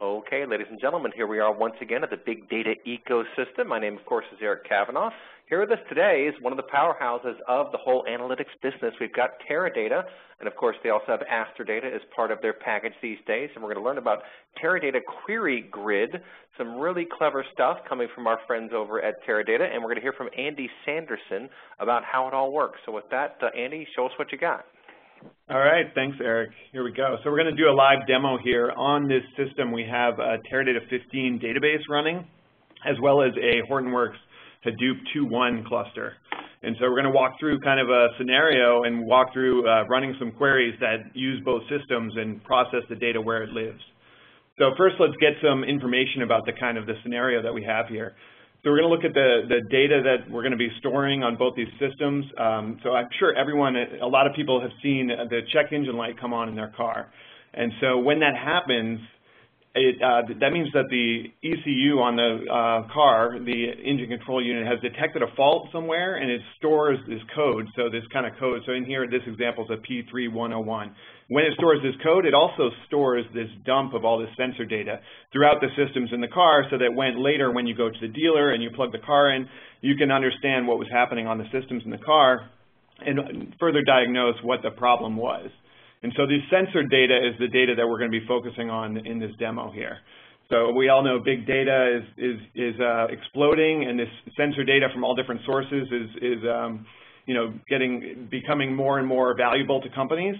Okay, ladies and gentlemen, here we are once again at the Big Data Ecosystem. My name, of course, is Eric Cavanaugh. Here with us today is one of the powerhouses of the whole analytics business. We've got Teradata, and of course, they also have Astrodata as part of their package these days. And we're going to learn about Teradata Query Grid, some really clever stuff coming from our friends over at Teradata. And we're going to hear from Andy Sanderson about how it all works. So with that, Andy, show us what you got. All right, thanks, Eric. Here we go. So we're going to do a live demo here. On this system, we have a Teradata 15 database running, as well as a Hortonworks Hadoop 2.1 cluster. And so we're going to walk through kind of a scenario and walk through running some queries that use both systems and process the data where it lives. So first, let's get some information about the scenario that we have here. So we're going to look at the data that we're going to be storing on both these systems. So I'm sure a lot of people have seen the check engine light come on in their car. And so when that happens, that means that the ECU on the car, the engine control unit, has detected a fault somewhere, and it stores this code, so this kind of code. So in here, this example is a P3101. When it stores this code, it also stores this dump of all this sensor data throughout the systems in the car, so that later when you go to the dealer and you plug the car in, you can understand what was happening on the systems in the car and further diagnose what the problem was. And so the sensor data is the data that we're going to be focusing on in this demo here. So we all know big data is exploding, and this sensor data from all different sources is becoming more and more valuable to companies.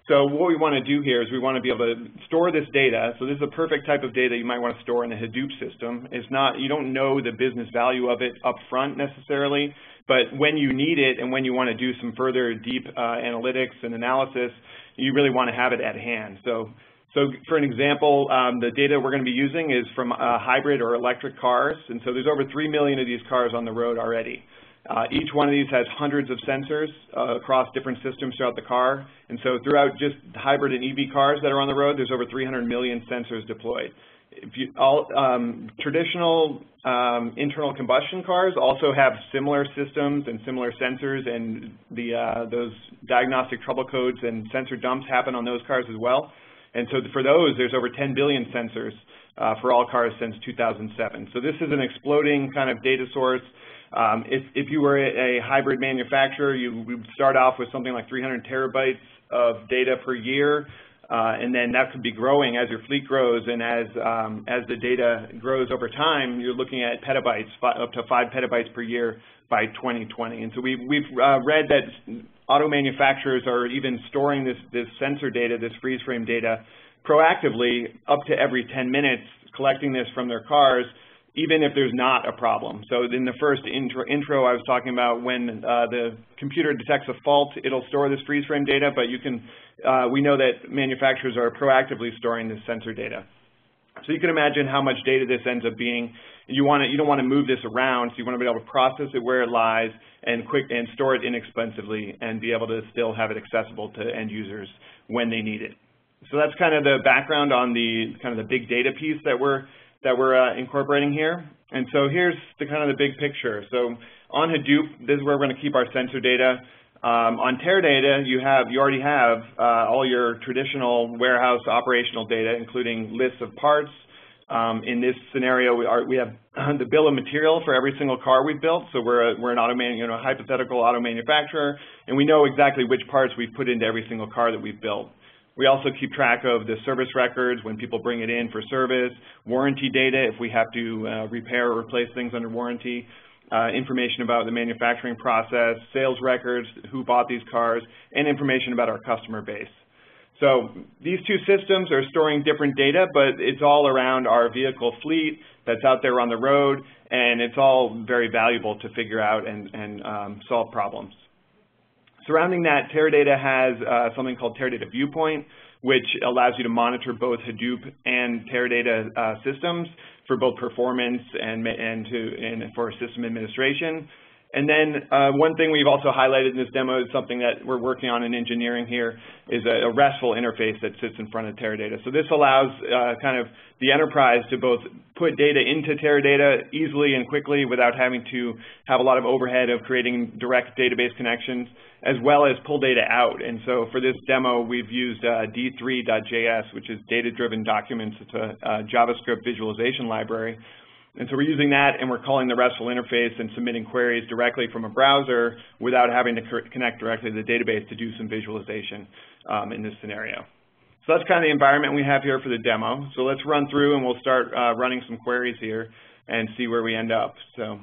So what we want to do here is we want to be able to store this data. So this is a perfect type of data you might want to store in a Hadoop system. You don't know the business value of it up front necessarily, but when you need it and when you want to do some further deep analytics and analysis, you really want to have it at hand. So for an example, the data we're going to be using is from hybrid or electric cars, and so there's over 3 million of these cars on the road already. Each one of these has hundreds of sensors across different systems throughout the car, and so throughout just hybrid and EV cars that are on the road, there's over 300 million sensors deployed. Traditional internal combustion cars also have similar systems and similar sensors, and those diagnostic trouble codes and sensor dumps happen on those cars as well. And so for those, there's over 10 billion sensors for all cars since 2007. So this is an exploding kind of data source. If you were a hybrid manufacturer, you would start off with something like 300 terabytes of data per year, and then that could be growing as your fleet grows, and as the data grows over time, you're looking at petabytes, up to 5 petabytes per year by 2020. And so we've read that auto manufacturers are even storing this sensor data, this freeze frame data, proactively up to every 10 minutes, collecting this from their cars, even if there's not a problem. So in the first intro I was talking about, when the computer detects a fault, it'll store this freeze frame data, but we know that manufacturers are proactively storing this sensor data. So you can imagine how much data this ends up being. You don't want to move this around, so you want to be able to process it where it lies and store it inexpensively and be able to still have it accessible to end users when they need it. So that's kind of the background on the big data piece that we're incorporating here. And so here's the big picture. So on Hadoop, this is where we're going to keep our sensor data. On Teradata, you already have all your traditional warehouse operational data, including lists of parts. In this scenario, we have the bill of material for every single car we've built. So we're an hypothetical auto manufacturer, and we know exactly which parts we've put into every single car that we've built. We also keep track of the service records when people bring it in for service, warranty data if we have to repair or replace things under warranty, information about the manufacturing process, sales records, who bought these cars, and information about our customer base. So these two systems are storing different data, but it's all around our vehicle fleet that's out there on the road, and it's all very valuable to figure out and solve problems. Surrounding that, Teradata has something called Teradata Viewpoint, which allows you to monitor both Hadoop and Teradata systems for both performance and for system administration. And then one thing we've also highlighted in this demo is something that we're working on in engineering here is a RESTful interface that sits in front of Teradata. So this allows kind of the enterprise to both put data into Teradata easily and quickly without having to have a lot of overhead of creating direct database connections, as well as pull data out. And so for this demo, we've used D3.js, which is data-driven documents. It's a JavaScript visualization library. And so we're using that, and we're calling the RESTful interface and submitting queries directly from a browser without having to connect directly to the database to do some visualization in this scenario. So that's kind of the environment we have here for the demo. So let's run through, and we'll start running some queries here and see where we end up. So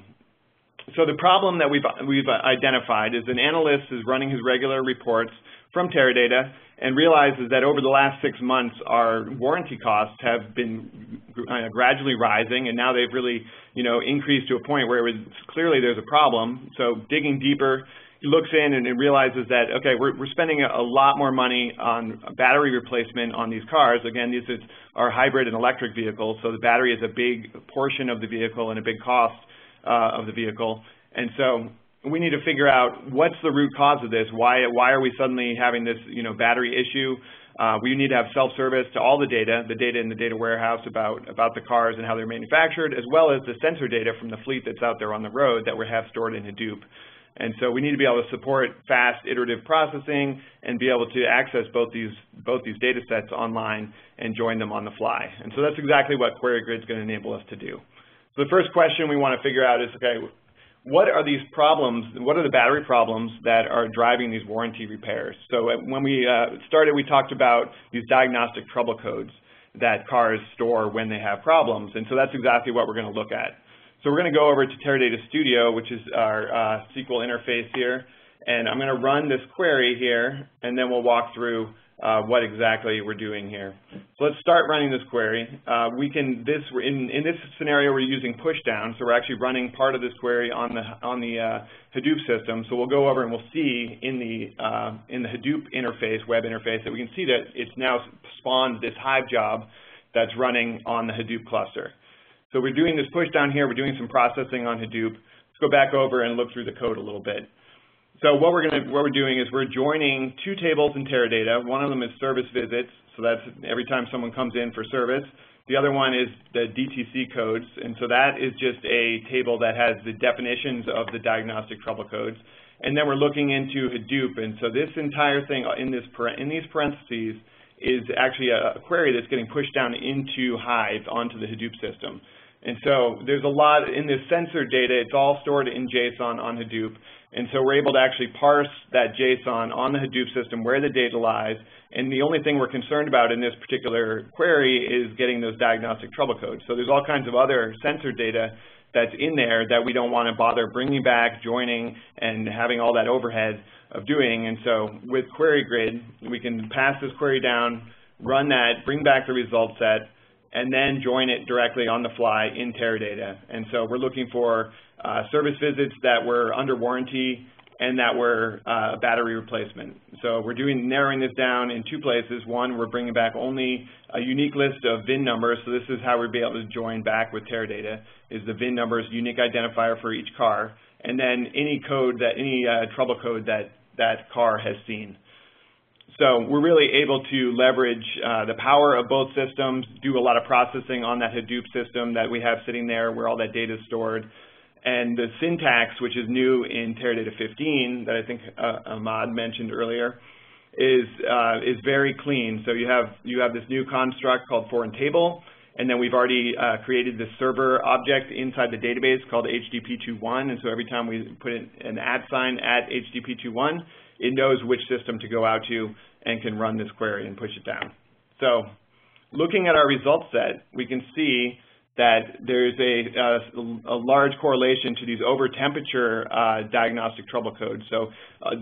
the problem that we've identified is an analyst is running his regular reports from Teradata and realizes that over the last 6 months, our warranty costs have been gradually rising, and now they've really, increased to a point where clearly there's a problem. So digging deeper, he looks in and realizes that, okay, we're spending a lot more money on battery replacement on these cars. Again, these are hybrid and electric vehicles, so the battery is a big portion of the vehicle and a big cost of the vehicle. And so we need to figure out what's the root cause of this. Why are we suddenly having this, battery issue? We need to have self-service to all the data in the data warehouse about the cars and how they're manufactured, as well as the sensor data from the fleet that's out there on the road that we have stored in Hadoop. And so we need to be able to support fast iterative processing and be able to access both these data sets online and join them on the fly. And so that's exactly what Query Grid is going to enable us to do. So the first question we want to figure out is, okay, what are these problems, what are the battery problems that are driving these warranty repairs? So when we started, we talked about these diagnostic trouble codes that cars store when they have problems. And so that's exactly what we're going to look at. So we're going to go over to Teradata Studio, which is our SQL interface here. And I'm going to run this query here, and then we'll walk through what exactly we're doing here. So let's start running this query. In this scenario, we're using pushdown, so we're actually running part of this query on the Hadoop system. So we'll go over and we'll see in the Hadoop interface, web interface, that we can see that it's now spawned this Hive job that's running on the Hadoop cluster. So we're doing this pushdown here. We're doing some processing on Hadoop. Let's go back over and look through the code a little bit. So what we're doing is we're joining two tables in Teradata. One of them is service visits, so that's every time someone comes in for service. The other one is the DTC codes, and so that is just a table that has the definitions of the diagnostic trouble codes. And then we're looking into Hadoop, and so this entire thing in these parentheses is actually a query that's getting pushed down into Hive onto the Hadoop system. And so there's a lot in this sensor data. It's all stored in JSON on Hadoop. And so we're able to actually parse that JSON on the Hadoop system where the data lies. And the only thing we're concerned about in this particular query is getting those diagnostic trouble codes. So there's all kinds of other sensor data that's in there that we don't want to bother bringing back, joining, and having all that overhead of doing. And so with Query Grid, we can pass this query down, run that, bring back the result set, and then join it directly on the fly in Teradata. And so we're looking for service visits that were under warranty and that were battery replacement. So we're narrowing this down in two places. One, we're bringing back only a unique list of VIN numbers. So this is how we'll be able to join back with Teradata, is the VIN numbers, unique identifier for each car, and then any code any trouble code that car has seen. So we're really able to leverage the power of both systems, do a lot of processing on that Hadoop system that we have sitting there where all that data is stored. And the syntax, which is new in Teradata 15, that I think Ahmad mentioned earlier, is very clean. So you have this new construct called foreign table, and then we've already created this server object inside the database called HDP21. And so every time we put in an @ sign at HDP21, it knows which system to go out to and can run this query and push it down. So looking at our result set, we can see that there's a large correlation to these over temperature diagnostic trouble codes. So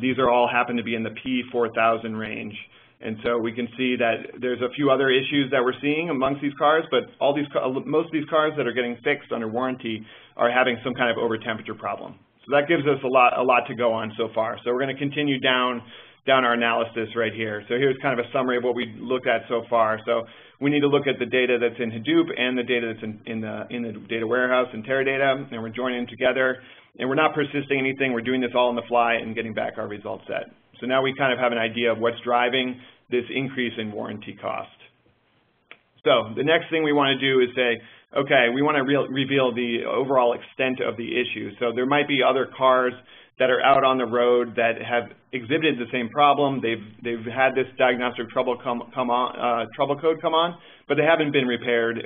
these are all happen to be in the P4000 range. And so we can see that there's a few other issues that we're seeing amongst these cars, but most of these cars that are getting fixed under warranty are having some kind of over temperature problem. So that gives us a lot to go on so far. So we're going to continue down down our analysis right here. So here's kind of a summary of what we looked at so far. So we need to look at the data that's in Hadoop and the data that's in the data warehouse in Teradata, and we're joining them together. And we're not persisting anything. We're doing this all on the fly and getting back our result set. So now we kind of have an idea of what's driving this increase in warranty cost. So the next thing we want to do is say, okay, we want to reveal the overall extent of the issue. So there might be other cars that are out on the road that have exhibited the same problem. They've had this diagnostic trouble code come on, but they haven't been repaired.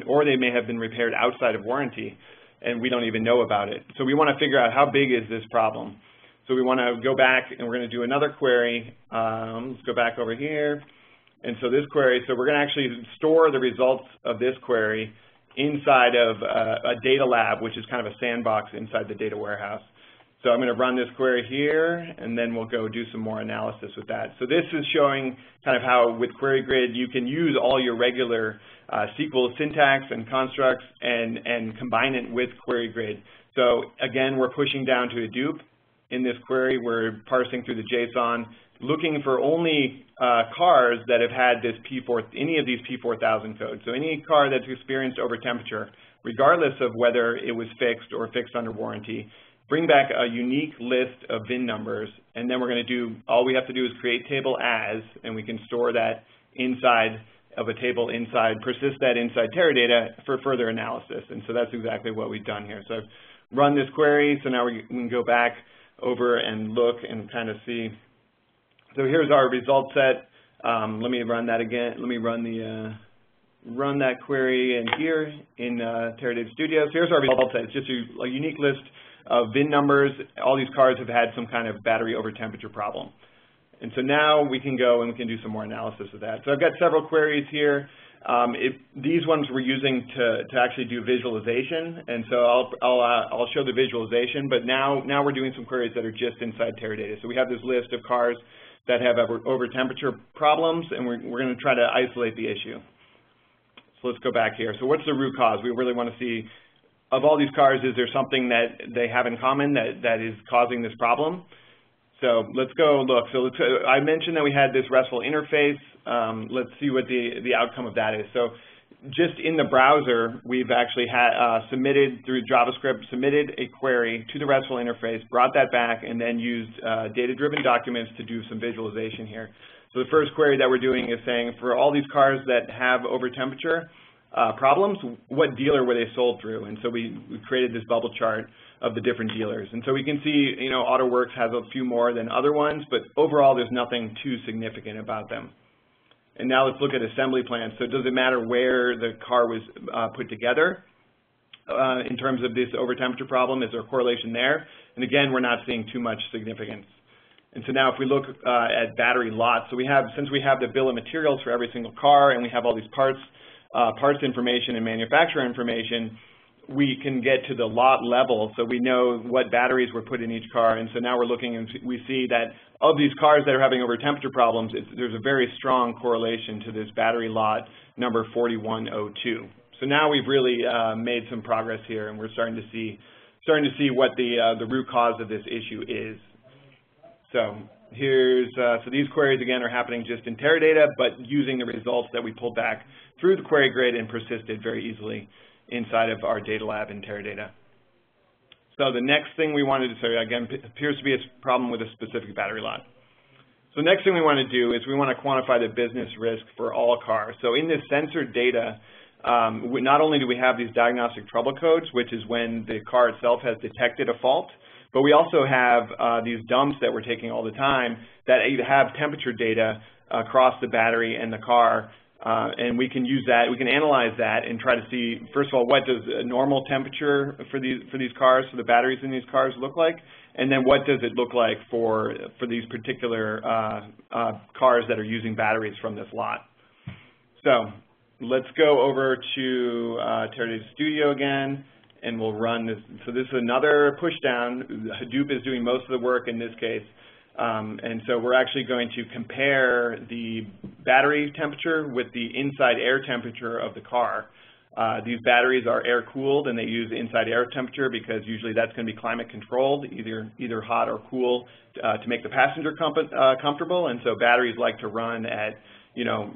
Or they may have been repaired outside of warranty, and we don't even know about it. So we want to figure out how big is this problem. So we want to go back, and we're going to do another query. Let's go back over here. And so this query, so we're going to actually store the results of this query inside of a data lab, which is kind of a sandbox inside the data warehouse. So I'm going to run this query here, and then we'll go do some more analysis with that. So this is showing kind of how with Query Grid you can use all your regular SQL syntax and constructs and combine it with Query Grid. So again, we're pushing down to Hadoop. In this query, we're parsing through the JSON, looking for only cars that have had this any of these P4000 codes. So any car that's experienced over temperature, regardless of whether it was fixed or fixed under warranty, bring back a unique list of VIN numbers, and then we're going to do, all we have to do is create table as, and we can store that inside of a table inside, persist that inside Teradata for further analysis. And so that's exactly what we've done here. So I've run this query, so now we can go back over and look and kind of see. So here's our result set. Let me run that again. Let me run that query in here in Teradata Studio. So here's our result set. It's just a unique list of VIN numbers. All these cars have had some kind of battery over temperature problem. And so now we can go and we can do some more analysis of that. So I've got several queries here. These ones we're using to actually do visualization, and so I'll show the visualization, but now we're doing some queries that are just inside Teradata. So we have this list of cars that have over temperature problems, and we're going to try to isolate the issue. So let's go back here. So what's the root cause? We really want to see, of all these cars, is there something that they have in common that is causing this problem? So let's go look. So I mentioned that we had this RESTful interface. Let's see what the outcome of that is. So just in the browser, we've actually submitted through JavaScript, submitted a query to the RESTful interface, brought that back, and then used data-driven documents to do some visualization here. So the first query that we're doing is saying, for all these cars that have over temperature problems, what dealer were they sold through? And so we created this bubble chart of the different dealers. And so we can see, AutoWorks has a few more than other ones, but overall there's nothing too significant about them. And now let's look at assembly plans. So does it matter where the car was put together in terms of this over temperature problem? Is there a correlation there? And again, we're not seeing too much significance. And so now if we look at battery lots, so since we have the bill of materials for every single car, and we have all these parts information and manufacturer information, we can get to the lot level, so we know what batteries were put in each car. And so now we're looking and we see that of these cars that are having over temperature problems, there's a very strong correlation to this battery lot number 4102. So now we've really made some progress here, and we're starting to see what the root cause of this issue is. So so these queries again are happening just in Teradata, but using the results that we pulled back through the query grid and persisted very easily inside of our data lab in Teradata. So the next thing we wanted to say, again, appears to be a problem with a specific battery lot. So the next thing we want to do is we want to quantify the business risk for all cars. So in this sensor data, not only do we have these diagnostic trouble codes, which is when the car itself has detected a fault, but we also have these dumps that we're taking all the time that have temperature data across the battery and the car. And we can use that, we can analyze that and try to see, first of all, what does a normal temperature for these cars, for the batteries in these cars look like? And then what does it look like for these particular cars that are using batteries from this lot? So let's go over to Teradata Studio again, and we'll run this. So this is another push down. Hadoop is doing most of the work in this case. And so we're actually going to compare the battery temperature with the inside air temperature of the car. These batteries are air-cooled, and they use inside air temperature because usually that's going to be climate-controlled, either hot or cool, to make the passenger comfortable. And so batteries like to run at,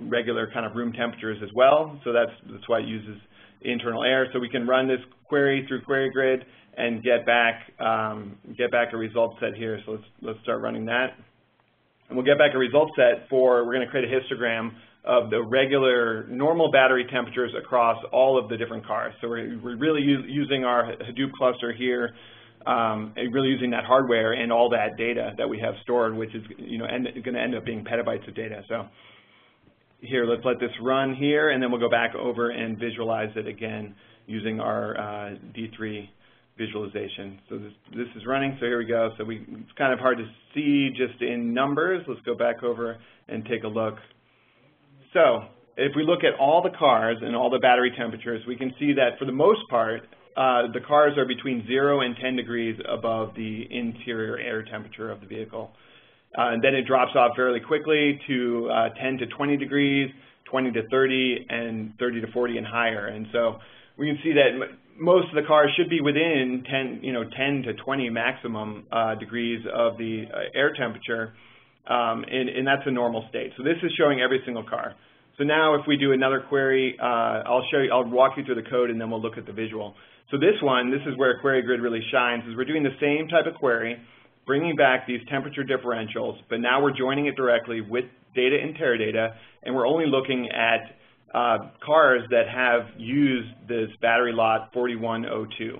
regular kind of room temperatures as well. So that's why it uses internal air. So we can run this query through QueryGrid and get back a result set here. So let's start running that. And we'll get back a result set we're going to create a histogram of the regular normal battery temperatures across all of the different cars. So we're really using our Hadoop cluster here, and really using that hardware and all that data that we have stored, which is going to end up being petabytes of data. So here, let's let this run here, and then we'll go back over and visualize it again using our D3 visualization. So this is running, so here we go. So it's kind of hard to see just in numbers. Let's go back over and take a look. So if we look at all the cars and all the battery temperatures, we can see that for the most part, the cars are between 0 and 10 degrees above the interior air temperature of the vehicle. And then it drops off fairly quickly to 10 to 20 degrees, 20 to 30, and 30 to 40 and higher. And so we can see that most of the cars should be within 10 to 20 maximum degrees of the air temperature, and that's a normal state. So this is showing every single car. So now if we do another query, I'll walk you through the code, and then we'll look at the visual. So this is where QueryGrid really shines, is we're doing the same type of query, bringing back these temperature differentials, but now we're joining it directly with data in Teradata, and we're only looking at cars that have used this battery lot 4102.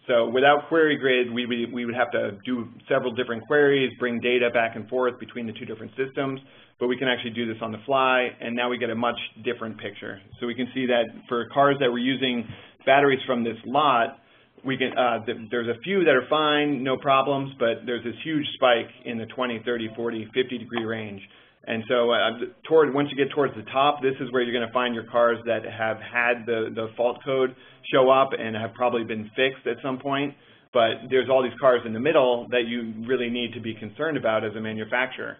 So without QueryGrid, we would have to do several different queries, bring data back and forth between the two different systems, but we can actually do this on the fly, and now we get a much different picture. So we can see that for cars that were using batteries from this lot, we can, there's a few that are fine, no problems, but there's this huge spike in the 20, 30, 40, 50 degree range. And so once you get towards the top, this is where you're going to find your cars that have had the fault code show up and have probably been fixed at some point. But there's all these cars in the middle that you really need to be concerned about as a manufacturer.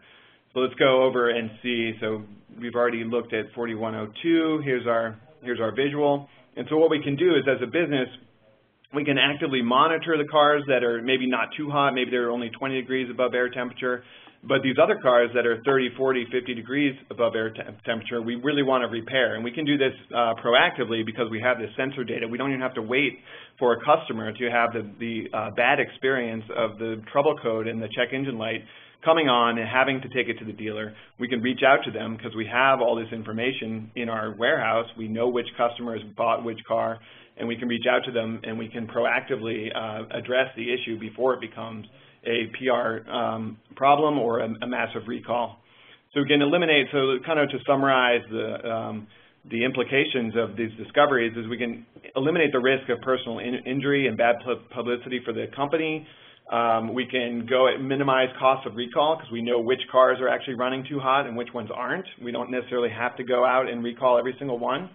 So let's go over and see. So we've already looked at 4102. Here's our visual. And so what we can do is, as a business, we can actively monitor the cars that are maybe not too hot, maybe they're only 20 degrees above air temperature, but these other cars that are 30, 40, 50 degrees above air temperature, we really want to repair. And we can do this proactively because we have this sensor data. We don't even have to wait for a customer to have the bad experience of the trouble code and the check engine light coming on and having to take it to the dealer. We can reach out to them because we have all this information in our warehouse. We know which customers bought which car, and we can reach out to them, and we can proactively address the issue before it becomes a PR problem or a massive recall. So we can eliminate, so kind of to summarize the implications of these discoveries is we can eliminate the risk of personal injury and bad publicity for the company. We can minimize costs of recall because we know which cars are actually running too hot and which ones aren't. We don't necessarily have to go out and recall every single one.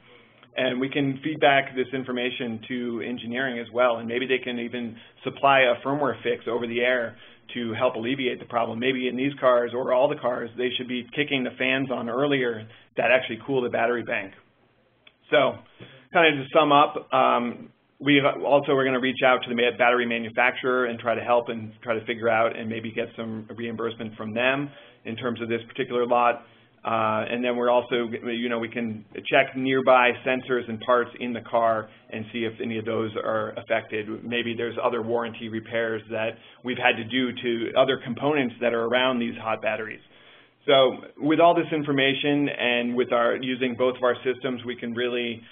And we can feed back this information to engineering as well, and maybe they can even supply a firmware fix over the air to help alleviate the problem. Maybe in these cars or all the cars, they should be kicking the fans on earlier that actually cool the battery bank. So kind of to sum up, we also are going to reach out to the battery manufacturer and try to help and try to figure out and maybe get some reimbursement from them in terms of this particular lot. And then we're also, we can check nearby sensors and parts in the car and see if any of those are affected. Maybe there's other warranty repairs that we've had to do to other components that are around these hot batteries. So with all this information and with using both of our systems, we can really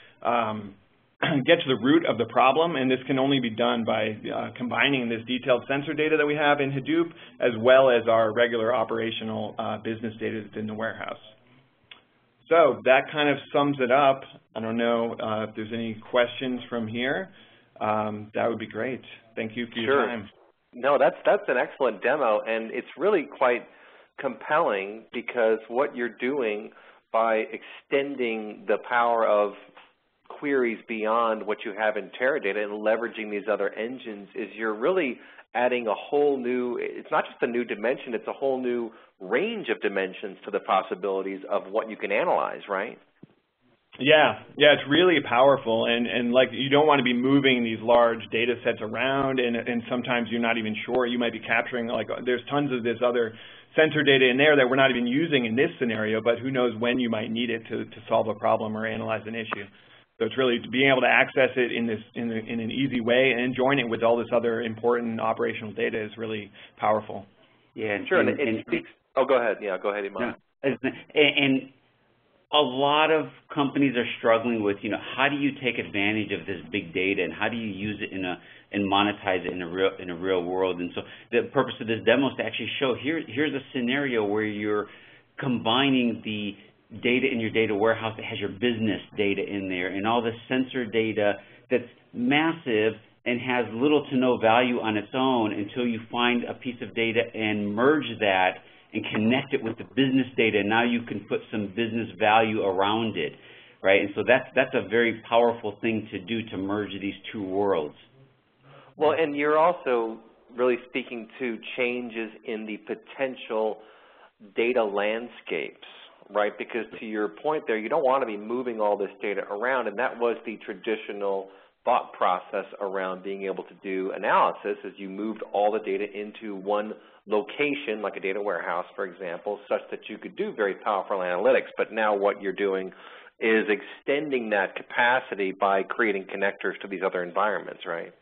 get to the root of the problem, and this can only be done by combining this detailed sensor data that we have in Hadoop as well as our regular operational business data that's in the warehouse. So that kind of sums it up. I don't know if there's any questions from here. That would be great. Thank you for your time. No, that's an excellent demo, and it's really quite compelling because what you're doing by extending the power of queries beyond what you have in Teradata and leveraging these other engines is you're really adding a whole new, it's not just a new dimension, it's a whole new range of dimensions to the possibilities of what you can analyze, right? Yeah, it's really powerful, and like you don't want to be moving these large data sets around, and sometimes you're not even sure. You might be capturing, like, there's tons of this other sensor data in there that we're not even using in this scenario, but who knows when you might need it to solve a problem or analyze an issue. So it's really being able to access it in an easy way and join it with all this other important operational data is really powerful. Yeah, sure. And it speaks. Oh, go ahead. Yeah, go ahead, Iman. And a lot of companies are struggling with, how do you take advantage of this big data, and how do you use it and monetize it in a real world? And so the purpose of this demo is to actually show here's a scenario where you're combining the data in your data warehouse that has your business data in there and all the sensor data that's massive and has little to no value on its own until you find a piece of data and merge that and connect it with the business data. Now you can put some business value around it, right? And so that's a very powerful thing to do, to merge these two worlds. Well, and you're also really speaking to changes in the potential data landscapes, right? Because to your point there, you don't want to be moving all this data around, and that was the traditional thought process around being able to do analysis, as you moved all the data into one location, like a data warehouse, for example, such that you could do very powerful analytics. But now what you're doing is extending that capacity by creating connectors to these other environments, right?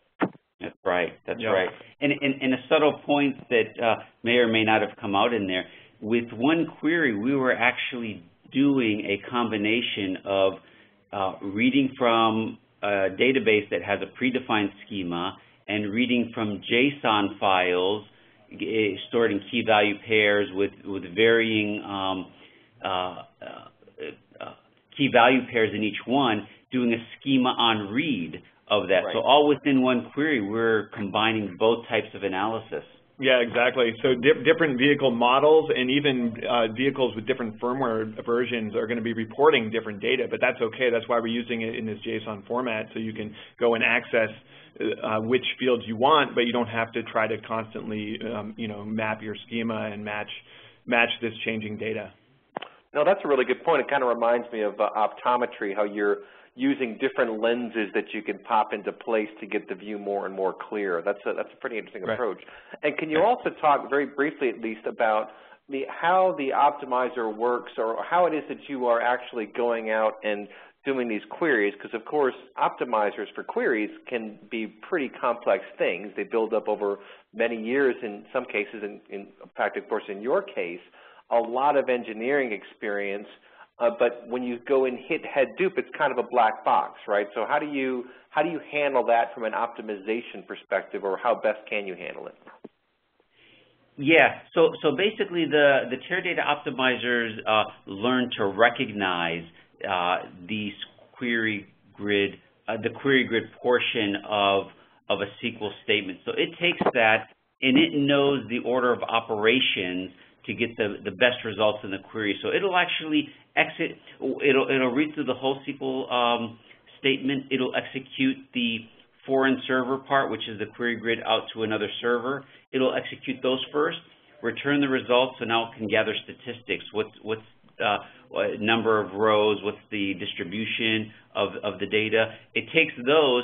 That's right. That's right. And a subtle point that may or may not have come out in there, with one query, we were actually doing a combination of reading from a database that has a predefined schema and reading from JSON files stored in key value pairs with varying key value pairs in each one, doing a schema on read of that. Right. So all within one query, we're combining both types of analysis. Yeah, exactly. So different vehicle models and even vehicles with different firmware versions are going to be reporting different data, but that's okay. That's why we're using it in this JSON format, so you can go and access which fields you want, but you don't have to try to constantly, map your schema and match this changing data. No, that's a really good point. It kind of reminds me of optometry, how you're using different lenses that you can pop into place to get the view more and more clear. That's a pretty interesting approach. And can you also talk very briefly, at least, about how the optimizer works, or how it is that you are actually going out and doing these queries? Because, of course, optimizers for queries can be pretty complex things. They build up over many years in some cases. In fact, of course, in your case, a lot of engineering experience. But when you go and hit head dupe, it's kind of a black box, right? So how do you handle that from an optimization perspective, or how best can you handle it? Yeah, so basically the Teradata optimizers learn to recognize these query grid, the query grid portion of a SQL statement. So it takes that and it knows the order of operations to get the best results in the query. So it'll actually it'll read through the whole SQL statement. It'll execute the foreign server part, which is the query grid, out to another server. It'll execute those first, return the results, so now it can gather statistics. What's number of rows, what's the distribution of the data. It takes those,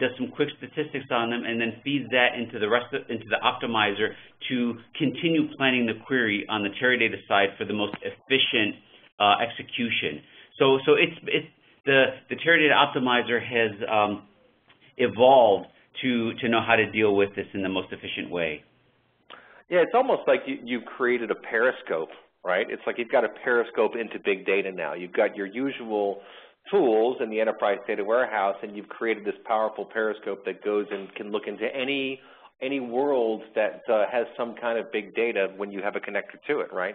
does some quick statistics on them, and then feeds that into the optimizer to continue planning the query on the Teradata side for the most efficient execution. So the Teradata optimizer has evolved to know how to deal with this in the most efficient way. Yeah, it's almost like you've created a periscope, right? It's like you've got a periscope into big data now. You've got your usual tools in the enterprise data warehouse, and you've created this powerful periscope that goes and can look into any world that has some kind of big data when you have a connector to it, right?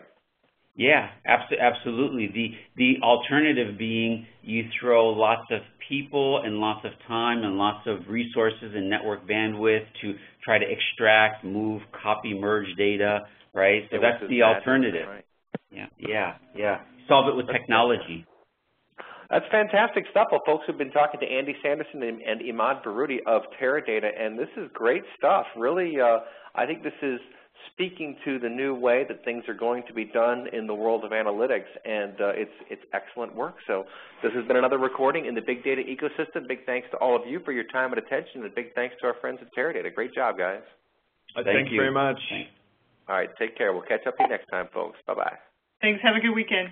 Yeah, absolutely. The alternative being you throw lots of people and lots of time and lots of resources and network bandwidth to try to extract, move, copy, merge data, right? So that's the alternative. Right. Yeah. Solve it with technology. That's fantastic stuff. Well, folks, have been talking to Andy Sanderson and Iman Baruti of Teradata, and this is great stuff. Really, I think this is speaking to the new way that things are going to be done in the world of analytics, and it's excellent work. So this has been another recording in the big data ecosystem. Big thanks to all of you for your time and attention, and big thanks to our friends at Teradata. Great job, guys. Thank you very much. All right, take care. We'll catch up with you next time, folks. Bye-bye. Thanks. Have a good weekend.